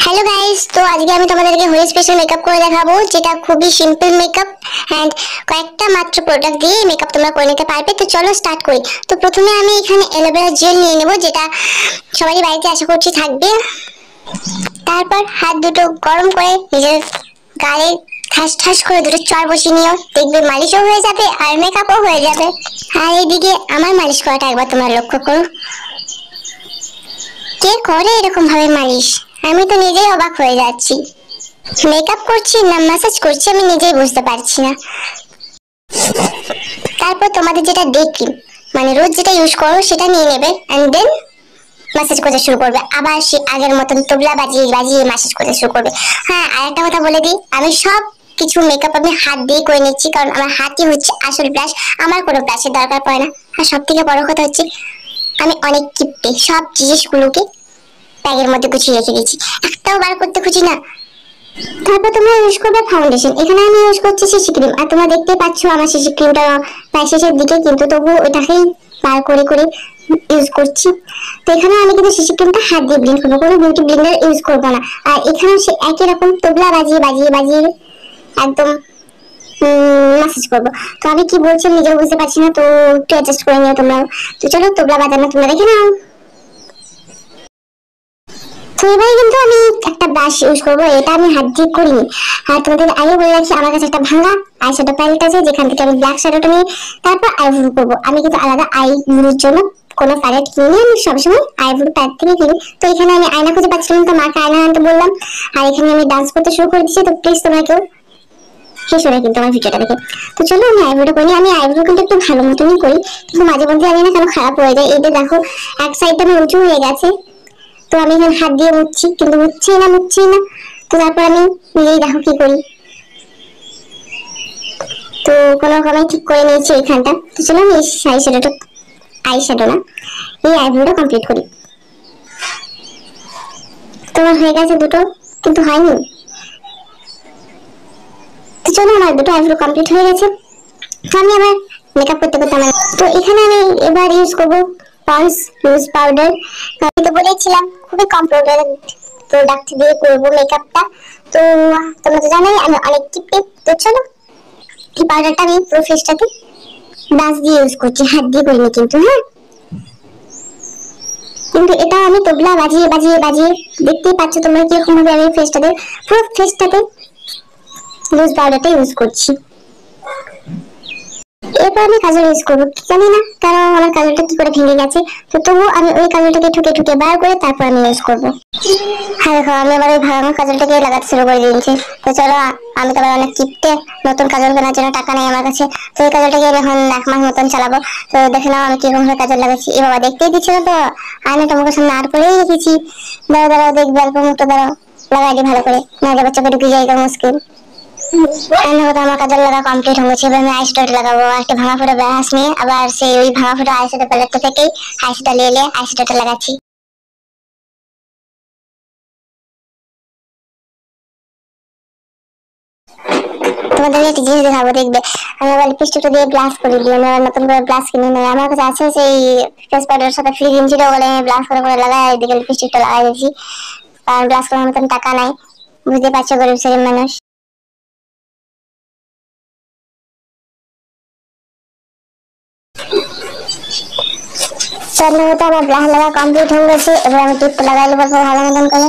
Hello guys, তো আজকে আমি তোমাদেরকে হোলি স্পেশাল মেকআপ করে দেখাবো, যেটা খুবই সিম্পল মেকআপ এন্ড কয়েকটা মাত্র প্রোডাক্ট দিয়ে মেকআপ তোমরা করে নিতে পারবে। তো চলো স্টার্ট করি। তো প্রথমে আমি এখানে অ্যালোভেরা জেল নিয়ে নেব, যেটা সবারই বাড়িতে আশা করছি থাকবে। তারপর হাত দুটো গরম করে নিজের গায়ে ঠাস ঠাস করে দুটো চড় বসিয়ে নিও, দেখবে মালিশও হয়ে যাবে আর মেকআপও হয়ে যাবে। আর এইদিকে আমার মালিশ করাটা একবার তোমরা লক্ষ্য করো, কে করে এরকম ভাবে মালিশ? আমি তো নিজেই অবাক হয়ে যাচ্ছি, মেকআপ করছি না ম্যাসাজ করছি আমি নিজেই বুঝতে পারছি না। তারপর তোমাদের যেটা ডে ক্রিম, মানে রোজ যেটা ইউজ করো সেটা নিয়ে নেবে এন্ড দেন ম্যাসাজ করতে শুরু করবে। আবার সে আগের মতন তবলা বাজিয়ে বাজিয়ে ম্যাসাজ করতে শুরু করবে। হ্যাঁ, আর একটা কথা বলে দিই, আমি সব কিছু মেকআপ আমি হাত দিয়ে করে নিচ্ছি, কারণ আমার হাতই হচ্ছে আসল ব্রাশ, আমার কোনো ব্রাশের দরকার পড়ে না। আর সব থেকে বড় কথা হচ্ছে আমি অনেক কিপটে, সব জিনিসগুলোকে ব্যাগের মধ্যে গুছিয়ে রেখে দিয়েছি, একটাও বার করতে খুঁজি না। তারপর তোমরা ইউজ করবে ফাউন্ডেশন। এখানে আমি ইউজ করছি সিসি ক্রিম, আর তোমরা দেখতে পাচ্ছ আমার সিসি ক্রিমটা প্রায় শেষের দিকে, কিন্তু তবু ওটাকেই বার করে করে ইউজ করছি। তো এখানে আমি কিন্তু সিসি ক্রিমটা হাত দিয়ে ব্লেন্ড করবো, কোনো বিউটি ব্লেন্ডার ইউজ করবো না। আর এখানে সে একই রকম তবলা বাজিয়ে বাজিয়ে বাজিয়ে একদম ম্যাসেজ করবো। তো আমি কি বলছি নিজেও বুঝতে পারছি না, তো একটু অ্যাডজাস্ট করে নিও তোমরাও। তো চলো তবলা বাজানো তোমরা দেখে নাও। তো এবারে কিন্তু আমি একটা ব্রাশ ইউজ করবো, এটা আমি হাত দিয়ে করিনি। আর তোমাদের আগে বলে রাখি, আমার কাছে একটা ভাঙা আই শ্যাডো প্যালেট আছে, যেখান থেকে আমি ব্ল্যাক শ্যাডোটা নিয়ে তারপর আইব্রো করবো। আমি কিন্তু আলাদা আইব্রোর জন্য কোনো প্যালেট কিনি, আমি সবসময় আইব্রো প্যালেট থেকে কিনি। তো এখানে আমি আয়না খুঁজে পাচ্ছিলাম, তো মাকে আয়না আনতে বললাম। আর এখানে আমি ডান্স করতে শুরু করে দিচ্ছি, তো প্লিজ তোমরা কেউ শেষ হবে কিন্তু আমার ভিডিওটা দেখে। তো চলো আমি আইব্রোটা করি। আমি আইব্রো কিন্তু একটু ভালো মতনই করি, কিন্তু মাঝে মধ্যে জানি না কেন খারাপ হয়ে যায়। এই যে দেখো এক সাইডটা আমার উঁচু হয়ে গেছে, তো আমি এখানে হাত দিয়ে মুছছি কিন্তু মুছছি না। তো তারপর আমি নিজেই দেখো কি করি। তো কোনো রকমে ঠিক করে নিয়েছি এইখানটা। তো চলো আমি আই শ্যাডো না, এই আইব্রোটা কমপ্লিট করি। তোমার হয়ে গেছে দুটো, কিন্তু হয়নি। তো চলো আমার দুটো আইব্রো কমপ্লিট হয়ে গেছে। তো আমি আবার মেকআপ করতে করতে আমার, তো এখানে আমি এবার ইউজ করবো পন্ডস লুজ পাউডার। আমি তো বলেছিলাম খুবই কম প্রোডাক্ট দিয়ে করবো মেকআপটা। তো তোমরা তো জানোই আমি অনেক কিপটে। তো চলো এই পাউডারটা আমি পুরো ফেসটাতে ব্রাশ দিয়ে ইউজ করছি, হাত দিয়ে করিনি কিন্তু। হ্যাঁ, কিন্তু এটা আমি তবলা বাজিয়ে বাজিয়ে বাজিয়ে, দেখতেই পাচ্ছ তোমরা কিরকম ভাবে আমি পুরো ফেসটাতে লুজ পাউডারটা ইউজ করছি। এরপর আমি কাজল ইউজ করবো, জানি না কারণ আমার কাজলটা কি করে ভেঙে গেছে। তো তবুও আমি ওই কাজলটাকে ঠুকে ঠুকে বার করে তারপর আমি ইউজ করবো। হ্যাঁ দেখো, আমি আবার ওই ভাঙা কাজলটাকে লাগাতে শুরু করে দিয়েছি। তো চলো, আমি তো আবার অনেক কিপটে, নতুন কাজল কেনার জন্য টাকা নেই আমার কাছে। তো এই কাজলটাকে এখন 1 মাস মতন চালাবো। তো দেখে নাও আমি কিরকম ভাবে কাজল লাগাচ্ছি। এ বাবা, দেখতেই দিচ্ছি না তো, আয়নাটা মুখের সামনে আর করেই রেখেছি। দাঁড়াও দাঁড়াও, দেখবে অল্প মুখটা, দাঁড়াও লাগাই দি ভালো করে, না যাবে চোখে ঢুকে যাই মুশকিল। আমার কাজল লাগা কমপ্লিট হয়ে গেছে। এবার আমি আইশ্যাডো লাগাবো, একটা ভাঙা ফোটা ব্রাশ নিয়ে আবার সেই ওই ভাঙা ফোটা আইশ্যাডো প্যালেটটা থেকেই আইশ্যাডো নিয়ে আইশ্যাডোটা লাগাচ্ছি। তোমাদের একটা জিনিস দেখাবো, দেখবে আমি আবার লিপস্টিকটা দিয়ে ব্লাশ করে দিই। আমি আবার নতুন করে ব্লাশ কিনে নেই, আমার কাছে আছে সেই ফেস পাউডারের সাথে ফ্রি কিনছি, ওগুলো আমি ব্লাশ করে করে লাগাই, এদিকে লিপস্টিকটা লাগাই দিচ্ছি, কারণ ব্লাশ করার মতন টাকা নাই, বুঝতে পারছো গরিব শ্রেণীর মানুষ। চলো, তো আমার ব্লাশ লাগা কমপ্লিট হয়ে গেছে। এবার আমি টিপটা লাগাই নেবো ভালো মতন করে।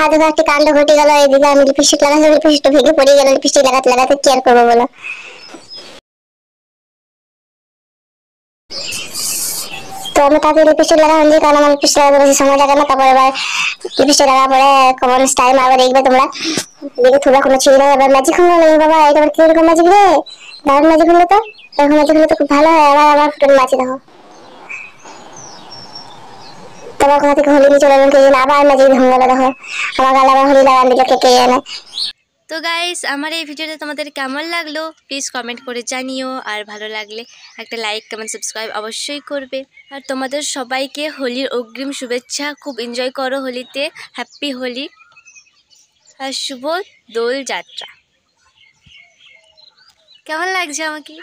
হাতে একটি কাণ্ড ঘটে গেল, এদিকে আমি লিপস্টিক লাগাচ্ছি, লিপস্টিকটা ভেঙে পড়ে গেল। লিপস্টিক লাগাতে লাগাতে কি আর করবো বলো। তো আমি তাতে লিপস্টিক লাগালাম, যে কারণ আমার লিপস্টিক লাগাতে বেশি সময় লাগে না। তারপর এবার লিপস্টিক লাগা পরে কমন স্টাইল মারবো, দেখবে তোমরা। দেখে তোমরা কোনো ছিল না, এবার ম্যাজিক হলো না। বাবা, এটা আবার কিরকম ম্যাজিক রে, দারুণ ম্যাজিক হলো তো। এরকম ম্যাজিক হলো তো খুব ভালো হয়। আবার আমার ফুটে মাছি দেখো, তোমার কোথা থেকে হোলি নিয়ে চলে এলেন কে জানে, আবার ম্যাজিক ভেঙে গেলো দেখো। আমার গালে আবার হোলি লাগান দিল কে জানে। তো গাইস, আমার এই ভিডিওটা তোমাদের কেমন লাগলো প্লিজ কমেন্ট করে জানিও, আর ভালো লাগলে একটা লাইক কমেন্ট সাবস্ক্রাইব অবশ্যই করবে। আর তোমাদের সবাইকে হোলির অগ্রিম শুভেচ্ছা, খুব এনজয় করো হোলিতে, হ্যাপি হোলি আর শুভ দোল যাত্রা। কেমন লাগছে আমাকে?